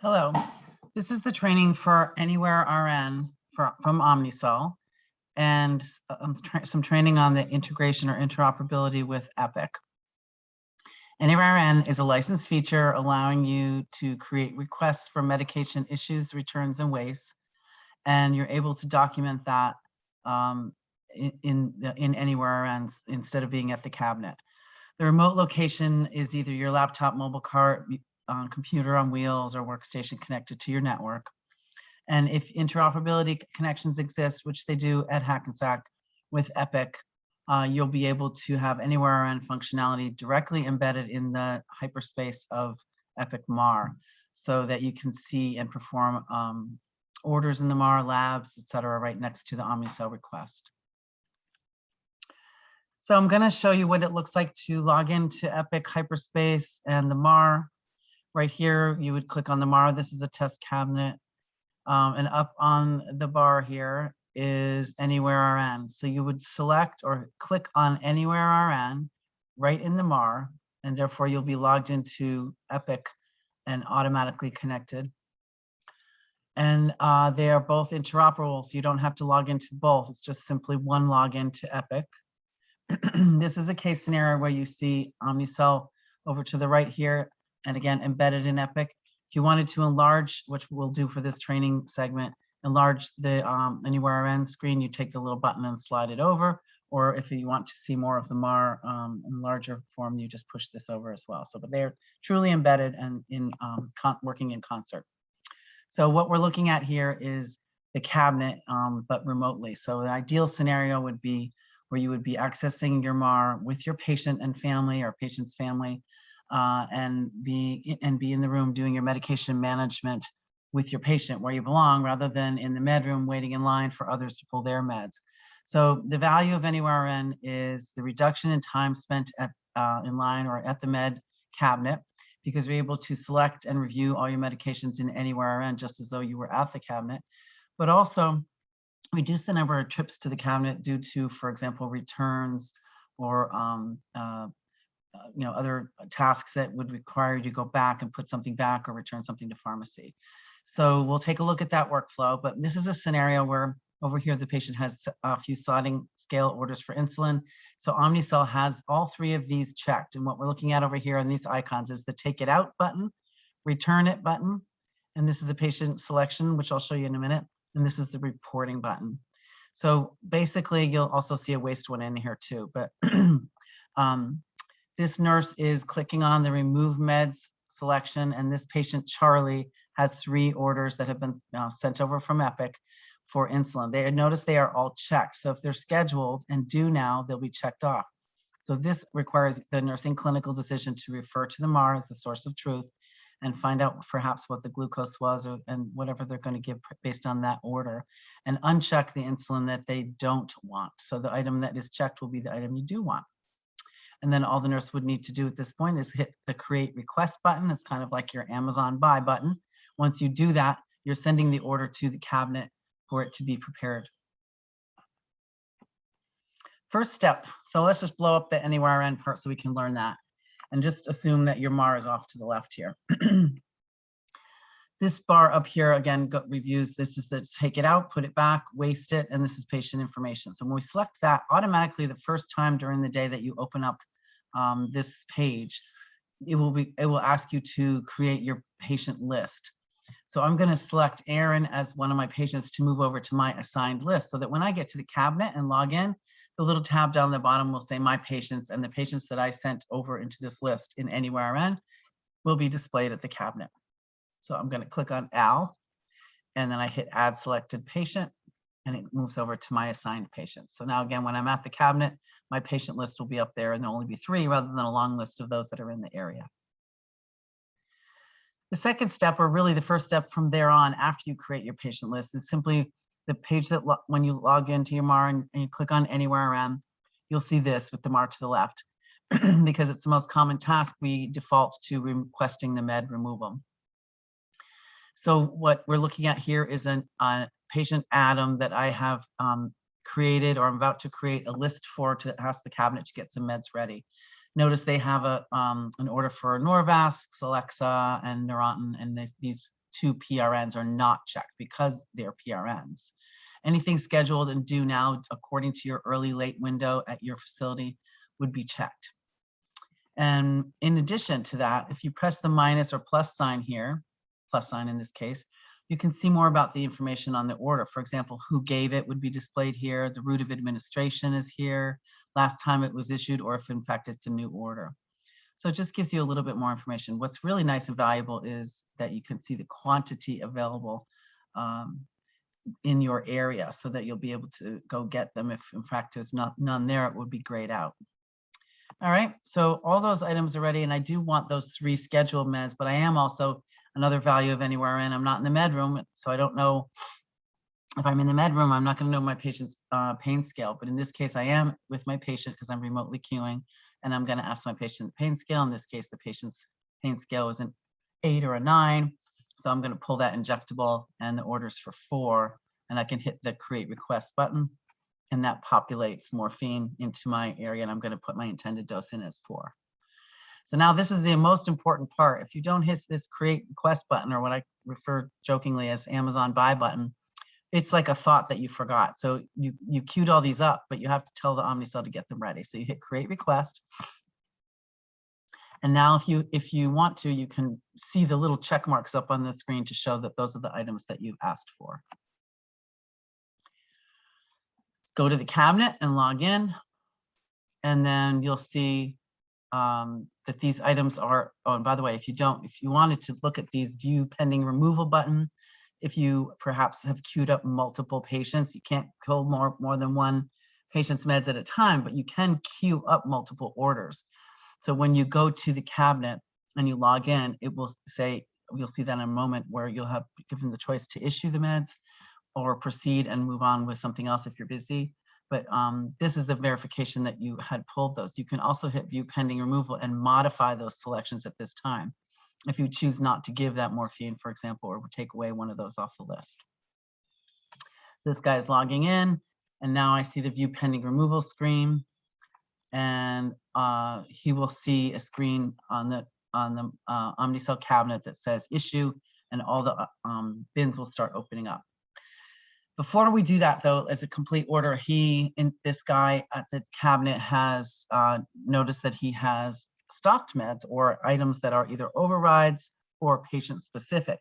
Hello, this is the training for Anywhere RN from Omnicell and some training on the integration or interoperability with Epic. Anywhere RN is a licensed feature allowing you to create requests for medication issues, returns, and wastes, and you're able to document that in Anywhere RN instead of being at the cabinet. The remote location is either your laptop, mobile cart, computer on wheels, or workstation connected to your network. And if interoperability connections exist, which they do at Hackensack with Epic, you'll be able to have Anywhere RN functionality directly embedded in the hyperspace of Epic MAR so that you can see and perform orders in the MAR labs, et cetera, right next to the Omnicell request. So I'm going to show you what it looks like to log into Epic Hyperspace and the MAR. Right here, you would click on the MAR. This is a test cabinet. And up on the bar here is Anywhere RN. So you would select or click on Anywhere RN right in the MAR, and therefore you'll be logged into Epic and automatically connected. And they are both interoperable, so you don't have to log into both. It's just simply one login to Epic. This is a case scenario where you see Omnicell over to the right here, and again, embedded in Epic. If you wanted to enlarge, which we'll do for this training segment, enlarge the Anywhere RN screen, you take the little button and slide it over. Or if you want to see more of the MAR in larger form, you just push this over as well. So, but they're truly embedded and in working in concert. So what we're looking at here is the cabinet, but remotely. So the ideal scenario would be where you would be accessing your MAR with your patient and family or patient's family, and be in the room doing your medication management with your patient where you belong, rather than in the med room waiting in line for others to pull their meds. So the value of Anywhere RN is the reduction in time spent at in line or at the med cabinet, because you're able to select and review all your medications in Anywhere RN just as though you were at the cabinet, but also reduce the number of trips to the cabinet due to, for example, returns or other tasks that would require you to go back and put something back or return something to pharmacy. So we'll take a look at that workflow, but this is a scenario where over here the patient has a few sliding scale orders for insulin. So Omnicell has all three of these checked, and what we're looking at over here on these icons is the take it out button, return it button, and this is the patient selection, which I'll show you in a minute, and this is the reporting button. So basically you'll also see a waste one in here too, but this nurse is clicking on the remove meds selection, and this patient, Charlie, has 3 orders that have been sent over from Epic for insulin. Notice they are all checked. So if they're scheduled and due now, they'll be checked off. So this requires the nursing clinical decision to refer to the MAR as the source of truth and find out perhaps what the glucose was and whatever they're going to give based on that order, and uncheck the insulin that they don't want. So the item that is checked will be the item you do want. And then all the nurse would need to do at this point is hit the create request button. It's kind of like your Amazon buy button. Once you do that, you're sending the order to the cabinet for it to be prepared. First step. So let's just blow up the Anywhere RN part so we can learn that. And just assume that your MAR is off to the left here. This bar up here, again, reviews. This is the take it out, put it back, waste it, and this is patient information. So when we select that, automatically the first time during the day that you open up this page, it will ask you to create your patient list. So I'm going to select Aaron as one of my patients to move over to my assigned list, so that when I get to the cabinet and log in, the little tab down the bottom will say my patients, and the patients that I sent over into this list in Anywhere RN will be displayed at the cabinet. So I'm going to click on Al, and then I hit add selected patient, and it moves over to my assigned patient. So now again, when I'm at the cabinet, my patient list will be up there, and there'll only be 3 rather than a long list of those that are in the area. The second step, or really the first step from there on after you create your patient list, is simply the page that when you log into your MAR and you click on Anywhere RN, you'll see this with the MAR to the left. Because it's the most common task, we default to requesting the med removal. So what we're looking at here is a patient Adam that I have created, or I'm about to create a list for, to ask the cabinet to get some meds ready. Notice they have an order for Norvasc, Celexa, and Neurontin, and these to PRNs are not checked because they're PRNs. Anything scheduled and due now according to your early late window at your facility would be checked. And in addition to that, if you press the minus or plus sign here, plus sign in this case, you can see more about the information on the order. For example, who gave it would be displayed here. The route of administration is here, last time it was issued, or if in fact it's a new order. So it just gives you a little bit more information. What's really nice and valuable is that you can see the quantity available in your area so that you'll be able to go get them. If in fact there's none there, it would be grayed out. All right, so all those items are ready, and I do want those 3 scheduled meds, but I am also another value of anywhere in. I'm not in the med room, so I don't know if I'm in the med room. I'm not going to know my patient's pain scale, but in this case, I am with my patient because I'm remotely queuing, and I'm going to ask my patient the pain scale. In this case, the patient's pain scale is an 8 or a 9, so I'm going to pull that injectable, and the order's for 4, and I can hit the create request button. And that populates morphine into my area, and I'm going to put my intended dose in as 4. So now this is the most important part. If you don't hit this create request button, or what I refer jokingly as Amazon buy button, it's like a thought that you forgot. So you queued all these up, but you have to tell the Omnicell to get them ready. So you hit create request. And now if you want to, you can see the little check marks up on the screen to show that those are the items that you've asked for. Go to the cabinet and log in, and then you'll see that these items are, oh, and by the way, if you wanted to look at these view pending removal button, if you perhaps have queued up multiple patients, you can't kill more than 1 patient's meds at a time, but you can queue up multiple orders. So when you go to the cabinet and you log in, it will say, you'll see that in a moment, where you'll have given the choice to issue the meds or proceed and move on with something else if you're busy. But this is the verification that you had pulled those. You can also hit view pending removal and modify those selections at this time if you choose not to give that morphine, for example, or take away one of those off the list. So this guy is logging in, and now I see the view pending removal screen, and he will see a screen on the Omnicell cabinet that says issue, and all the bins will start opening up. Before we do that, though, as a complete order, this guy at the cabinet has noticed that he has stocked meds or items that are either overrides or patient specific.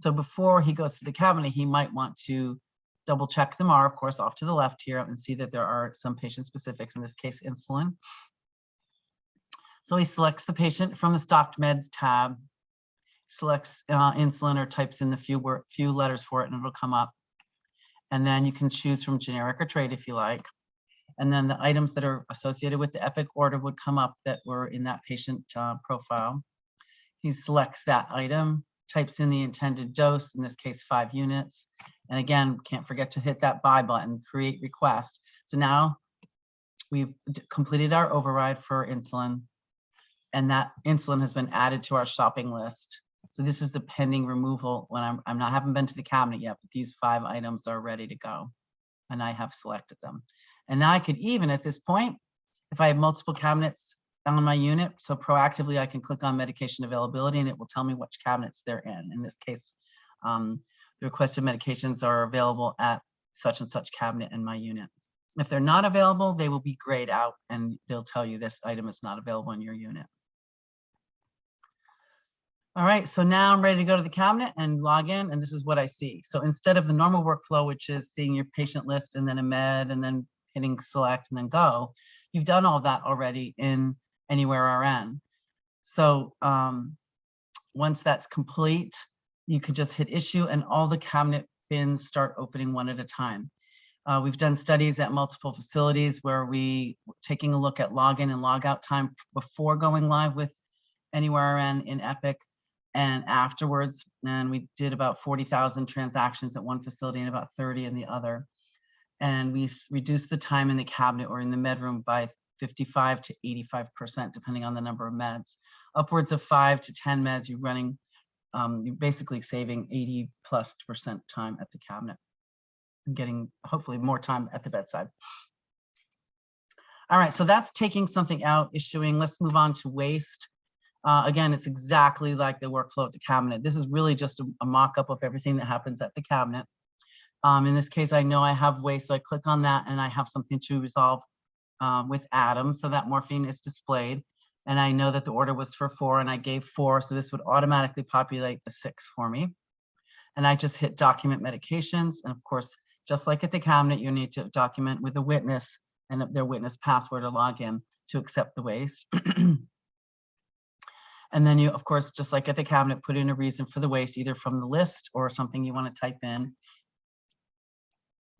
So before he goes to the cabinet, he might want to double check the MAR, of course, off to the left here, and see that there are some patient specifics, in this case, insulin. So he selects the patient from the stocked meds tab, selects insulin, or types in the few letters for it, and it'll come up. And then you can choose from generic or trade if you like. And then the items that are associated with the Epic order would come up that were in that patient profile. He selects that item, types in the intended dose, in this case 5 units. And again, can't forget to hit that buy button, create request. So now we've completed our override for insulin, and that insulin has been added to our shopping list. So this is the pending removal when haven't been to the cabinet yet, but these 5 items are ready to go, and I have selected them. And now I could even, at this point, if I have multiple cabinets on my unit, so proactively I can click on medication availability, and it will tell me which cabinets they're in. In this case, the requested medications are available at such and such cabinet in my unit. If they're not available, they will be grayed out, and they'll tell you this item is not available in your unit. All right, so now I'm ready to go to the cabinet and log in, and this is what I see. So instead of the normal workflow, which is seeing your patient list and then a med and then hitting select and then go, you've done all that already in Anywhere RN. So once that's complete, you could just hit issue, and all the cabinet bins start opening one at a time. We've done studies at multiple facilities where we taking a look at login and logout time before going live with Anywhere RN in Epic, and afterwards, and we did about 40,000 transactions at one facility and about 30 in the other. And we reduced the time in the cabinet or in the med room by 55 to 85%, depending on the number of meds. Upwards of 5 to 10 meds, you're running, you're basically saving 80+% time at the cabinet and getting hopefully more time at the bedside. All right, so that's taking something out, issuing. Let's move on to waste. Again, it's exactly like the workflow at the cabinet. This is really just a mock-up of everything that happens at the cabinet. In this case, I know I have waste, so I click on that and I have something to resolve with Adam. So that morphine is displayed. And I know that the order was for 4 and I gave 4. So this would automatically populate the 6 for me. And I just hit document medications. And of course, just like at the cabinet, you need to document with a witness and their witness password or login to accept the waste. And then you, of course, just like at the cabinet, put in a reason for the waste, either from the list or something you want to type in.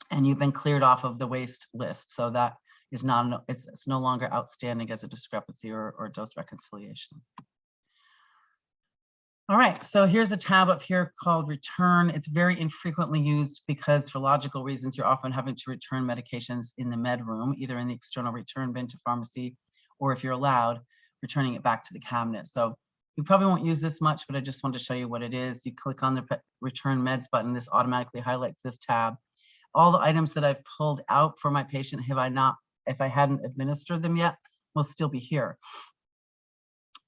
And you've been cleared off of the waste list. So that is not, it's no longer outstanding as a discrepancy or dose reconciliation. All right, so here's a tab up here called return. It's very infrequently used because for logical reasons, you're often having to return medications in the med room, either in the external return bin to pharmacy, or if you're allowed, returning it back to the cabinet. So you probably won't use this much, but I just wanted to show you what it is. You click on the return meds button, this automatically highlights this tab. All the items that I've pulled out for my patient, if I hadn't administered them yet, will still be here.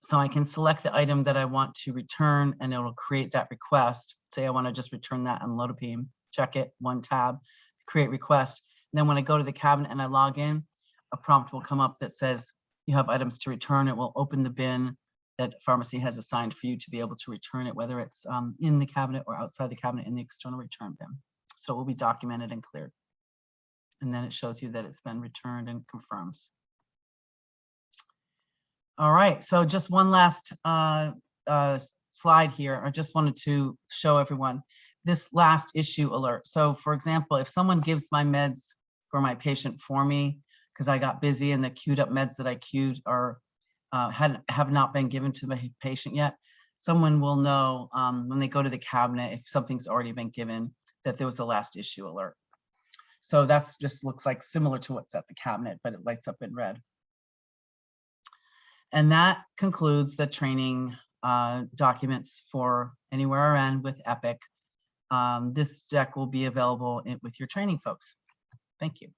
So I can select the item that I want to return and it will create that request. Say I want to just return that amlodipine, check it, 1 tab, create request. And then when I go to the cabinet and I log in, a prompt will come up that says you have items to return. It will open the bin that pharmacy has assigned for you to be able to return it, whether it's in the cabinet or outside the cabinet in the external return bin. So it will be documented and cleared. And then it shows you that it's been returned and confirms. All right, so just one last slide here. I just wanted to show everyone this last issue alert. So for example, if someone gives my meds for my patient for me, because I got busy and the queued up meds that I queued are have not been given to the patient yet, someone will know when they go to the cabinet, if something's already been given, that there was a last issue alert. So that's just looks like similar to what's at the cabinet, but it lights up in red. And that concludes the training documents for Anywhere RN with Epic. This deck will be available with your training folks. Thank you.